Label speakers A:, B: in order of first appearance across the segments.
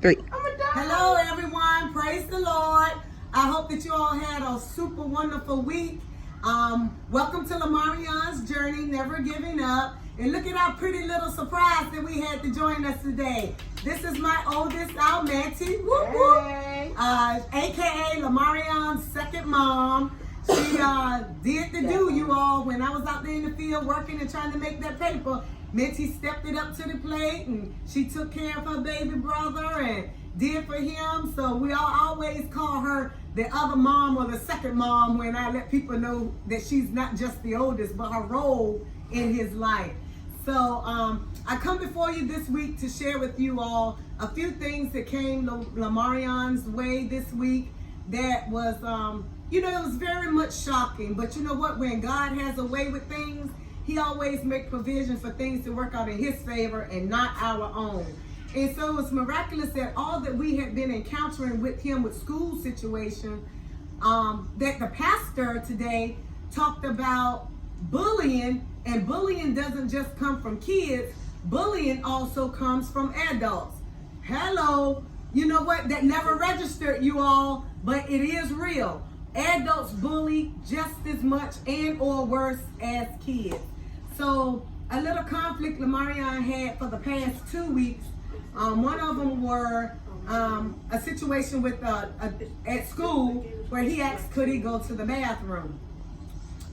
A: 3.
B: Hello, everyone. Praise the Lord. I hope that you all had a super wonderful week. Welcome to LaMaurion's journey, never giving up. And look at our pretty little surprise that we had to join us today. This is my oldest, our Manti, whoop, whoop. AKA LaMaurion's second mom. She did the do, you all. When I was out there in the field working and trying to make that paper, Minty stepped it up to the plate and she took care of her baby brother and did for him. So we all always call her the other mom or the second mom when I let people know that she's not just the oldest, but her role in his life. So I come before you this week to share with you all a few things that came LaMaurion's way this week that was, it was very much shocking. But you know what? When God has a way with things, He always makes provision for things to work out in His favor and not our own. And so it was miraculous that all that we had been encountering with him with school situation, that the pastor today talked about bullying, and bullying doesn't just come from kids, bullying also comes from adults. Hello, you know what? That never registered, you all, but it is real. Adults bully just as much and or worse as kids. So a little conflict LaMaurion had for the past 2 weeks. One of them were a situation with at school where he asked could he go to the bathroom.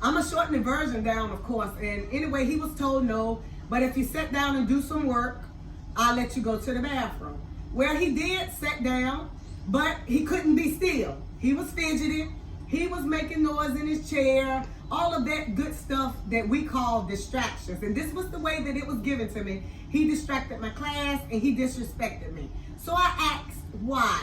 B: I'm gonna shorten the version down, of course, and anyway, he was told no, but if you sit down and do some work, I'll let you go to the bathroom. Well, he did sit down, but he couldn't be still. He was fidgeting, he was making noise in his chair, all of that good stuff that we call distractions. And this was the way that it was given to me. He distracted my class and he disrespected me. So I asked why.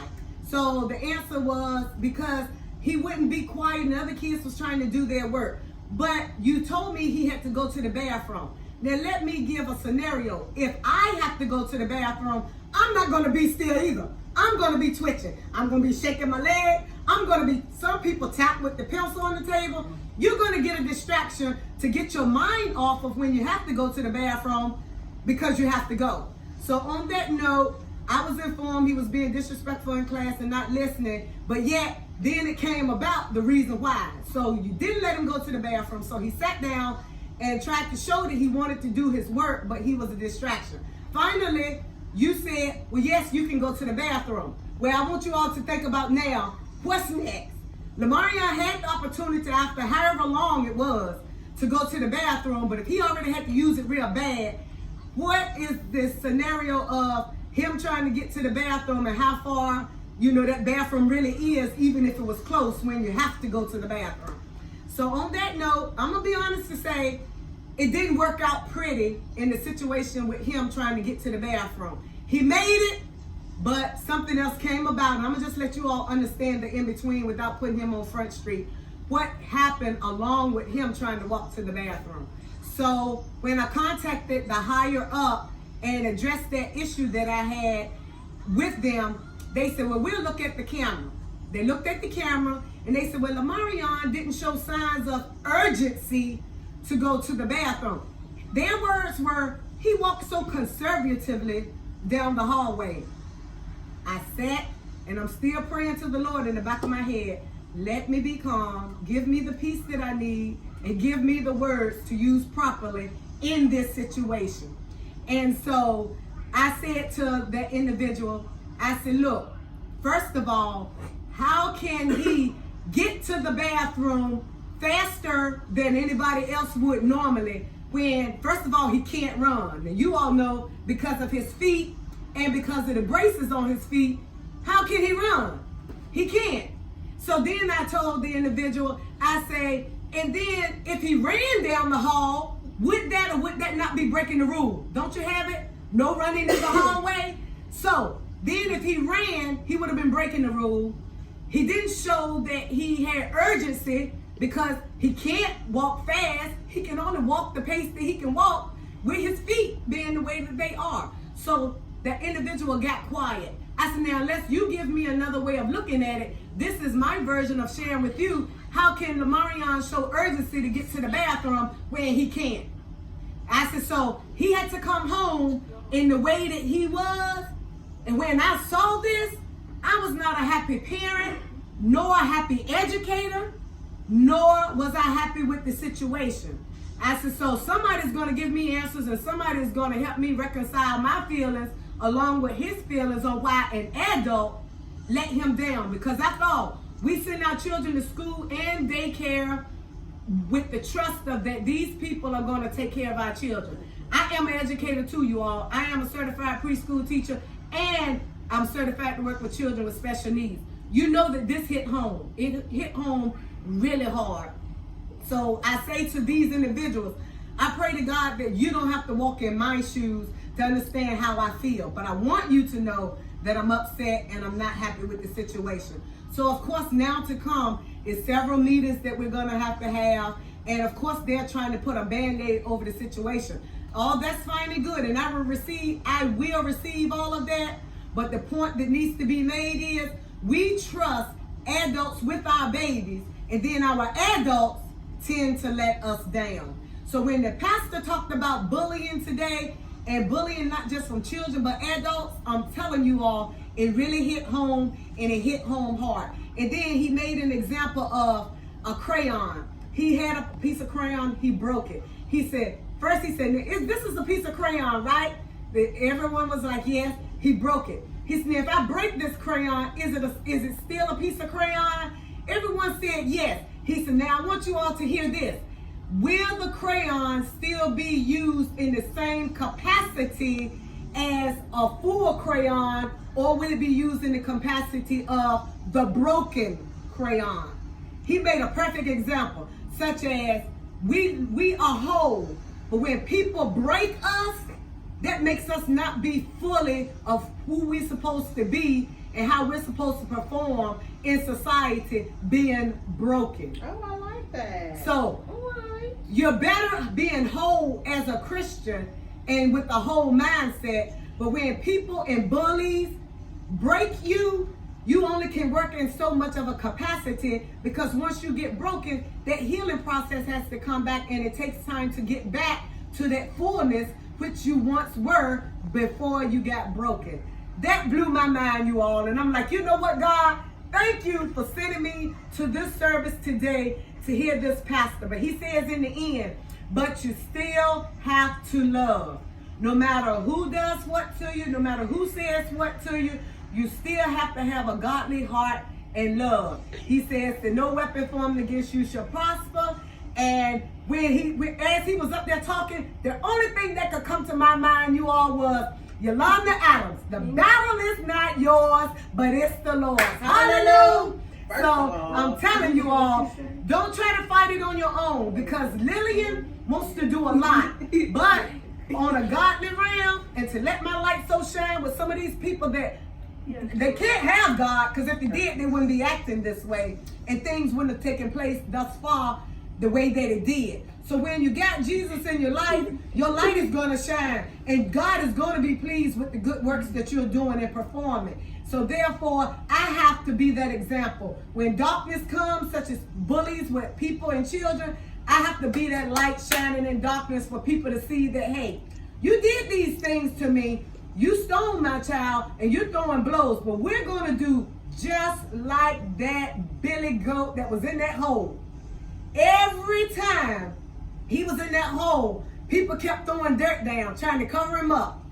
B: So the answer was because he wouldn't be quiet and other kids was trying to do their work. But you told me he had to go to the bathroom. Now let me give a scenario. If I have to go to the bathroom, I'm not gonna be still either. I'm gonna be twitching. I'm gonna be shaking my leg. Some people tap with the pencil on the table. You're gonna get a distraction to get your mind off of when you have to go to the bathroom because you have to go. So on that note, I was informed he was being disrespectful in class and not listening, but yet then it came about the reason why. So you didn't let him go to the bathroom, so he sat down and tried to show that he wanted to do his work, but he was a distraction. Finally, you said, well, yes, you can go to the bathroom. Well, I want you all to think about now, what's next? LaMaurion had the opportunity after however long it was to go to the bathroom, but if he already had to use it real bad, what is this scenario of him trying to get to the bathroom and how far, that bathroom really is, even if it was close when you have to go to the bathroom? So on that note, I'm gonna be honest to say, it didn't work out pretty in the situation with him trying to get to the bathroom. He made it, but something else came about, and I'm gonna just let you all understand the in-between without putting him on Front Street. What happened along with him trying to walk to the bathroom. So when I contacted the higher up and addressed that issue that I had with them, they said, well, we'll look at the camera. They looked at the camera and they said, well, LaMaurion didn't show signs of urgency to go to the bathroom. Their words were, he walked so conservatively down the hallway. I sat and I'm still praying to the Lord in the back of my head, let me be calm, give me the peace that I need, and give me the words to use properly in this situation. And so I said to that individual, I said, look, first of all, how can he get to the bathroom faster than anybody else would normally when, first of all, he can't run? And you all know because of his feet and because of the braces on his feet, how can he run? He can't. So then I told the individual, I say, and then if he ran down the hall, would that or would that not be breaking the rule? Don't you have it? No running in the hallway? So then if he ran, he would have been breaking the rule. He didn't show that he had urgency because he can't walk fast. He can only walk the pace that he can walk with his feet being the way that they are. So the individual got quiet. I said, now unless you give me another way of looking at it, this is my version of sharing with you. How can LaMaurion show urgency to get to the bathroom when he can't? I said, so he had to come home in the way that he was And when I saw this, I was not a happy parent, nor a happy educator, nor was I happy with the situation. I said, so somebody's going to give me answers, and somebody's going to help me reconcile my feelings along with his feelings on why an adult let him down. Because I thought we send our children to school and daycare with the trust of that these people are going to take care of our children. I am an educator too, you all. I am a certified preschool teacher, and I'm certified to work with children with special needs. You know that this hit home. It hit home really hard. So I say to these individuals, I pray to God that you don't have to walk in my shoes to understand how I feel. But I want you to know that I'm upset and I'm not happy with the situation. So of course now to come is several meetings that we're going to have. And of course they're trying to put a Band-Aid over the situation. All that's fine and good. And I will receive all of that. But the point that needs to be made is we trust adults with our babies, and then our adults tend to let us down. So when the pastor talked about bullying today, and bullying not just from children but adults, I'm telling you all, it really hit home, and it hit home hard. And then he made an example of a crayon. He had a piece of crayon, he broke it. He said, this is a piece of crayon, right? Everyone was like, yes. He broke it. He said, if I break this crayon, is it still a piece of crayon? Everyone said yes. He said, now I want you all to hear this. Will the crayon still be used in the same capacity as a full crayon, or will it be used in the capacity of the broken crayon? He made a perfect example, such as we are whole, but when people break us, that makes us not be fully of who we're supposed to be and how we're supposed to perform in society, being broken.
A: Oh, I like that.
B: So, you're better being whole as a Christian and with a whole mindset, but when people and bullies break you, you only can work in so much of a capacity, because once you get broken, that healing process has to come back, and it takes time to get back to that fullness which you once were before you got broken. That blew my mind, you all. And I'm like, you know what, God? Thank you for sending me to this service today to hear this pastor. But he says in the end, but you still have to love. No matter who does what to you, no matter who says what to you, you still have to have a godly heart and love. He says that no weapon formed against you shall prosper. And as he was up there talking, the only thing that could come to my mind, you all, was Yolanda Adams. The battle is not yours, but it's the Lord's. Hallelujah. So I'm telling you all, don't try to fight it on your own, because Lillian wants to do a lot. But on a godly realm, and to let my light so shine with some of these people that they can't have God, because if they did, they wouldn't be acting this way, and things wouldn't have taken place thus far the way that it did. So when you got Jesus in your light is going to shine, and God is going to be pleased with the good works that you're doing and performing. So therefore, I have to be that example. When darkness comes, such as bullies with people and children, I have to be that light shining in darkness for people to see that, hey, you did these things to me, you stole my child, and you're throwing blows, but we're going to do just like that Billy Goat that was in that hole. Every time he was in that hole, people kept throwing dirt down, trying to cover him up.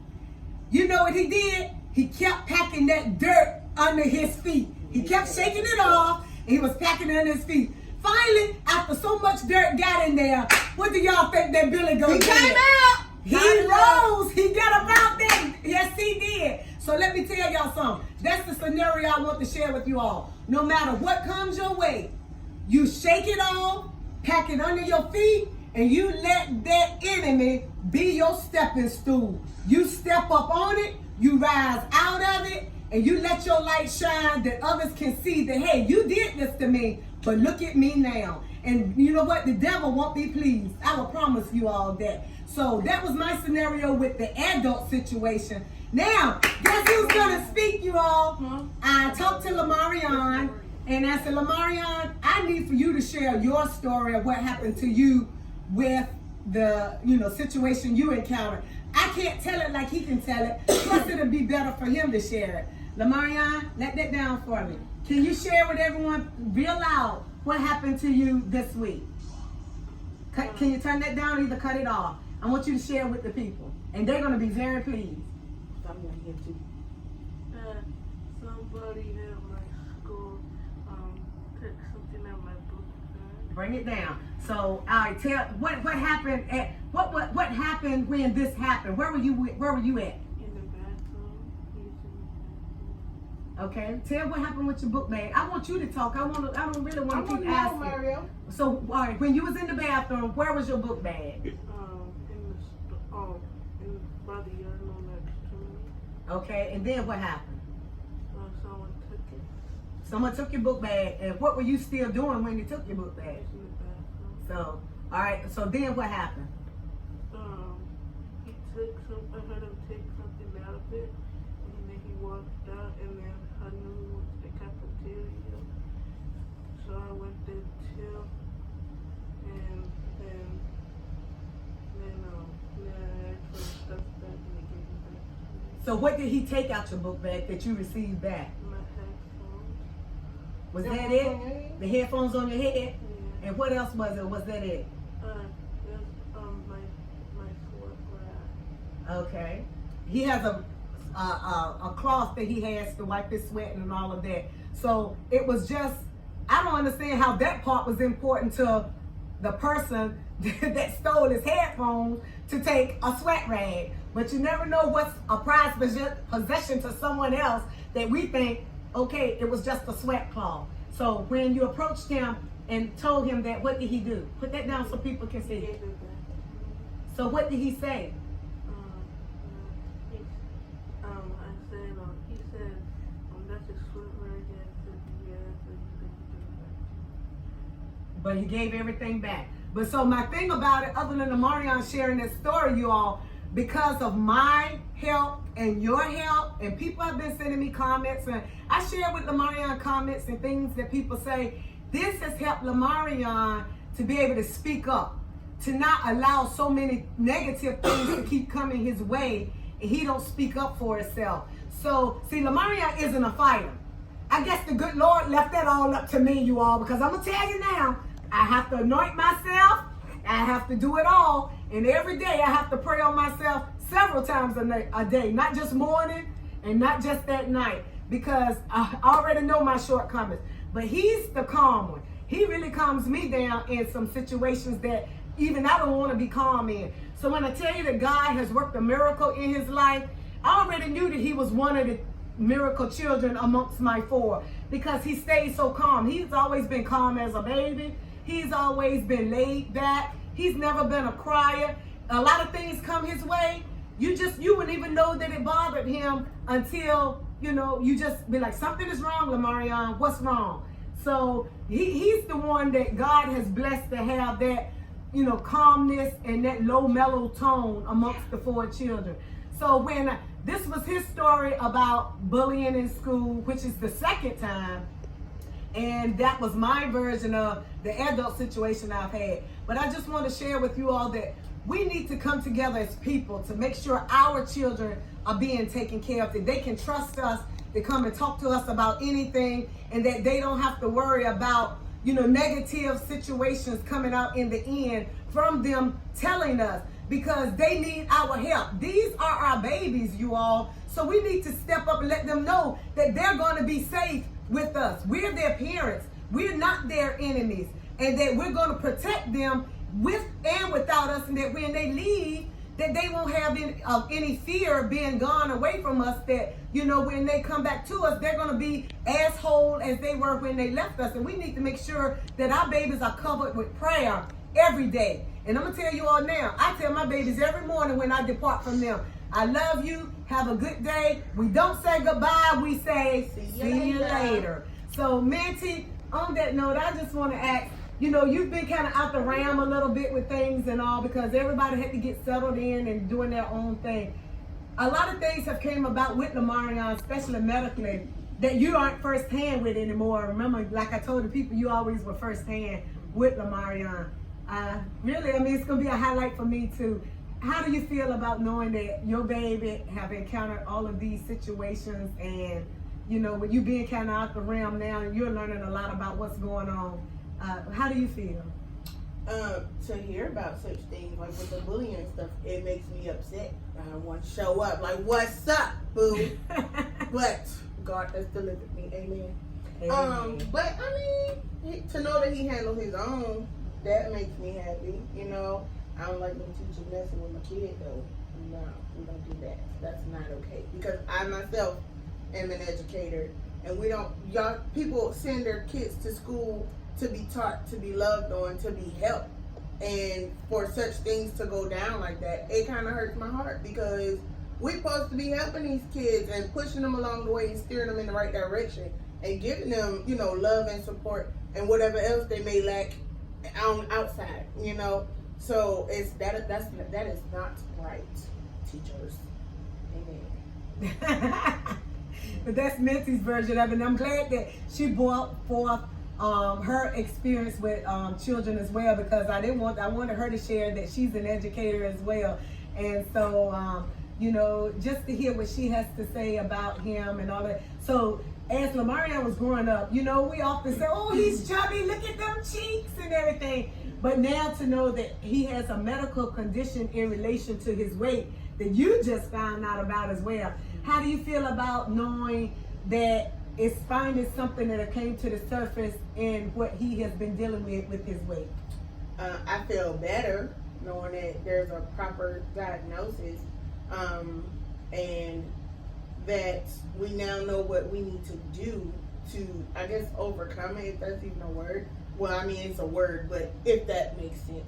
B: You know what he did? He kept packing that dirt under his feet. He kept shaking it off, and he was packing it under his feet. Finally, after so much dirt got in there, what do y'all think that Billy Goat did?
A: He came out.
B: He rose. He got about that. Yes, he did. So let me tell y'all something. That's the scenario I want to share with you all. No matter what comes your way, you shake it off, pack it under your feet, and you let that enemy be your stepping stool. You step up on it, you rise out of it, and you let your light shine that others can see that, hey, you did this to me, but look at me now. And you know what? The devil won't be pleased. I will promise you all that. So that was my scenario with the adult situation. Now, guess who's going to speak, you all? I talked to LaMaurion, and I said, LaMaurion, I need for you to share your story of what happened to you with the situation you encountered. I can't tell it like he can tell it. Plus, it'll be better for him to share it. LaMaurion, let that down for me. Can you share with everyone real loud what happened to you this week? Can you turn that down or either cut it off? I want you to share with the people. And they're going to be very pleased.
A: I'm going to get you.
C: Somebody at my school took something out of my book.
B: Bring it down. So, all right, tell what happened at what happened when this happened? Where were you at?
C: In the bathroom.
B: Okay, tell what happened with your book bag. I want you to talk. I don't really want to keep
A: know,
B: asking.
A: Mario.
B: So, all right, when you was in the bathroom, where was your book bag?
C: By the urinal next to me.
B: Okay, and then what happened?
C: Someone took it.
B: Someone took your book bag, and what were you still doing when you took your book
C: I
B: bag?
C: was in the bathroom.
B: So, all right, so then what happened?
C: He took I heard him take something out of it, and then he walked out, and then I knew it was the cafeteria. So I went there too, and then I asked for the stuff back, and they gave it back to me.
B: So what did he take out your book bag that you received back?
C: My headphones.
B: Was that
A: Headphones
B: it?
A: on your head?
B: The headphones on your head?
C: Yeah.
B: And what else was it? Was that it?
C: My sweat rack.
B: Okay. He has a cloth that he has to wipe his sweat and all of that. So it was just, I don't understand how that part was important to the person that stole his headphones to take a sweat rag. But you never know what's a prized possession to someone else that we think, okay, it was just a sweat cloth. So when you approached him and told him that, what did he do? Put that down so people can
C: He
B: see.
C: gave it back to me.
B: So what did he say?
C: He said, that's a sweat rag. I said, yeah, so you can give it back to me.
B: But he gave everything back. But so my thing about it, other than LaMaurion sharing this story, you all, because of my help and your help, and people have been sending me comments, and I share with LaMaurion comments and things that people say, this has helped LaMaurion to be able to speak up, to not allow so many negative things to keep coming his way, and he don't speak up for himself. So, see, LaMaurion isn't a fighter. I guess the good Lord left that all up to me, you all, because I'm going to tell you now, I have to anoint myself, I have to do it all, and every day I have to pray on myself several times a day, not just morning and not just that night, because I already know my shortcomings. But he's the calm one. He really calms me down in some situations that even I don't want to be calm in. So when I tell you that God has worked a miracle in his life, I already knew that he was one of the miracle children amongst my four, because he stayed so calm. He's always been calm as a baby. He's always been laid back. He's never been a crier. A lot of things come his way. You wouldn't even know that it bothered him until, you just be like, something is wrong, LaMaurion. What's wrong? So he's the one that God has blessed to have that, calmness and that low mellow tone amongst the four children. So when this was his story about bullying in school, which is the second time, and that was my version of the adult situation I've had. But I just want to share with you all that we need to come together as people to make sure our children are being taken care of, that they can trust us to come and talk to us about anything, and that they don't have to worry about, negative situations coming out in the end from them telling us, because they need our help. These are our babies, you all. So we need to step up and let them know that they're going to be safe with us. We're their parents. We're not their enemies. And that we're going to protect them with and without us, and that when they leave, that they won't have any fear of being gone away from us, that, when they come back to us, they're going to be as whole as they were when they left us. And we need to make sure that our babies are covered with prayer every day. And I'm going to tell you all now, I tell my babies every morning when I depart from them, I love you, have a good day. We don't say goodbye, we say see you later. So, Minty, on that note, I just want to ask, you've been kind of out the ram a little bit with things and all, because everybody had to get settled in and doing their own thing. A lot of things have came about with LaMaurion, especially medically, that you aren't firsthand with anymore. Remember, like I told the people, you always were firsthand with LaMaurion. Really, it's going to be a highlight for me to how do you feel about knowing that your baby have encountered all of these situations, and you know, with you being kind of out the realm now, and you're learning a lot about what's going on? How do you feel?
A: To hear about such things, like with the bullying and stuff, it makes me upset. I want to show up, like, what's up, boo? But God has delivered me, amen. But I mean, to know that he handled his own, that makes me happy, you know. I don't like no teacher messing with my kid, though. No, we don't do that. That's not okay. Because I myself am an educator, and we don't, y'all, people send their kids to school to be taught, to be loved on, to be helped. And for such things to go down like that, it kind of hurts my heart, because we're supposed to be helping these kids and pushing them along the way and steering them in the right direction and giving them, you know, love and support and whatever else they may lack outside, you know. So that is not right, teachers. Amen.
B: But that's Minty's version of it, and I'm glad that she brought forth her experience with children as well, because I wanted her to share that she's an educator as well. And so you know, just to hear what she has to say about him and all that. So as LaMaurion was growing up, you know, we often say, oh, he's chubby, look at them cheeks and everything. But now to know that he has a medical condition in relation to his weight that you just found out about as well. How do you feel about knowing that it's finally something that came to the surface in what he has been dealing with his weight?
A: I feel better knowing that there's a proper diagnosis, and that we now know what we need to do to, I guess, overcome it, if that's even a word. Well, I mean, it's a word, but if that makes sense.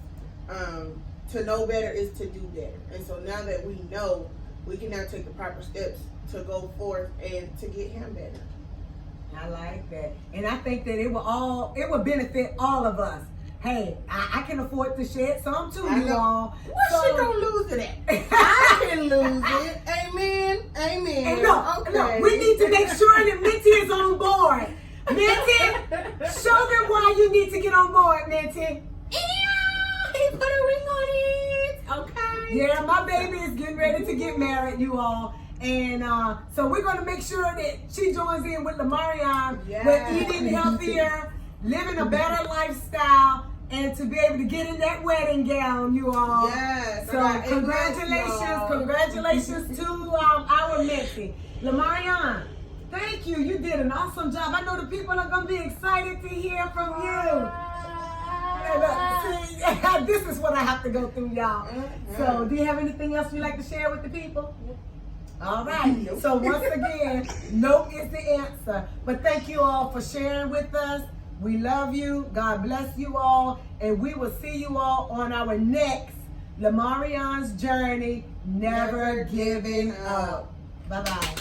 A: To know better is to do better. And so now that we know, we can now take the proper steps to go forth and to get him better.
B: I like that. And I think that it would benefit all of us. Hey, I can afford to shed some too, you all.
A: What's she gonna lose to that? I can lose it. Amen. Amen.
B: And look, we need to make sure that Minty is on board. Minty, show them why you need to get on board, Minty.
A: He put a ring on it. Okay.
B: Yeah, my baby is getting ready to get married, you all. And so we're going to make sure that she joins in with LaMaurion with eating healthier, living a better lifestyle, and to be able to get in that wedding gown, you all.
A: Yes.
B: So congratulations to our Minty. LaMaurion, thank you. You did an awesome job. I know the people are going to be excited to hear from you. See, this is what I have to go through, y'all. So do you have anything else you'd like to share with the people? All right. So once again, no is the answer. But thank you all for sharing with us. We love you. God bless you all. And we will see you all on our next LaMaurion's Journey, Never Giving Up. Bye-bye.